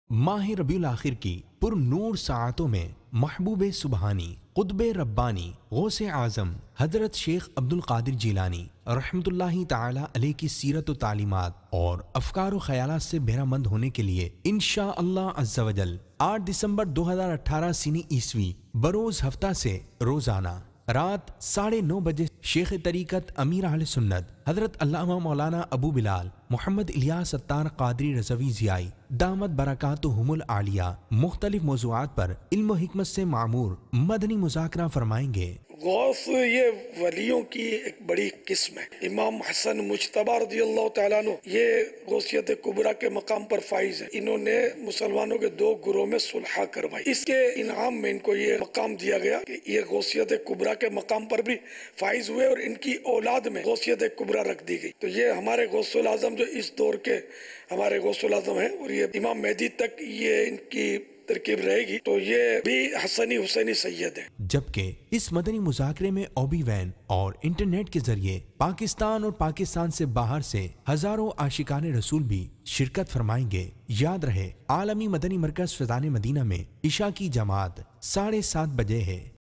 माह रबीउल आखिर की पुरनूर साअतों में महबूब सुबहानी कुतुब रब्बानी गौसे आज़म हजरत शेख अब्दुल कादिर जिलानी रहमतुल्लाहि ताला अलैह की सीरत व तालीमात और अफकार व ख्यालात से बेरामंद होने के लिए इंशाअल्लाह अज़्ज़ा वजल 8 दिसंबर 2018 सीनी ईस्वी बरोज हफ्ता से रोजाना रात 9:30 बजे शेख तरीकत अमीर अहले सुन्नत हजरत अल्लामा मौलाना अबू बिलाल मोहम्मद इलियास सत्तार कादरी रज़वी ज़ियाई दामत बरकातुहुमुल आलिया मुख्तलिफ मौज़ूआत पर इल्म व हिकमत से मामूर मदनी मुज़ाकरा फरमाएंगे। गौस ये वलियों की एक बड़ी किस्म है। इमाम हसन मुज्तबा रज़ियल्लाहु तआला अन्हु ये गौसियत कुबरा के मकाम पर फाइज है। इन्होंने मुसलमानों के 2 गुरों में सुलह करवाई। इसके इनाम में इनको ये मकाम दिया गया कि ये गौसियत कुबरा के मकाम पर भी फाइज हुए और इनकी औलाद में गौसियत कुबरा रख दी गई। तो ये हमारे गौसुल आजम जो इस दौर के हमारे गौसुल आजम हैं और ये इमाम मेहदी तक ये इनकी तरकीब रहेगी। तो ये भी हसनी हुसैनी सैयद है। जबकि इस मदनी मुज़ाकरे में ओबी वैन और इंटरनेट के जरिए पाकिस्तान और पाकिस्तान से बाहर से हजारों आशिकाने रसूल भी शिरकत फरमाएंगे। याद रहे आलमी मदनी मरकज फैज़ान मदीना में इशा की जमात 7:30 बजे है।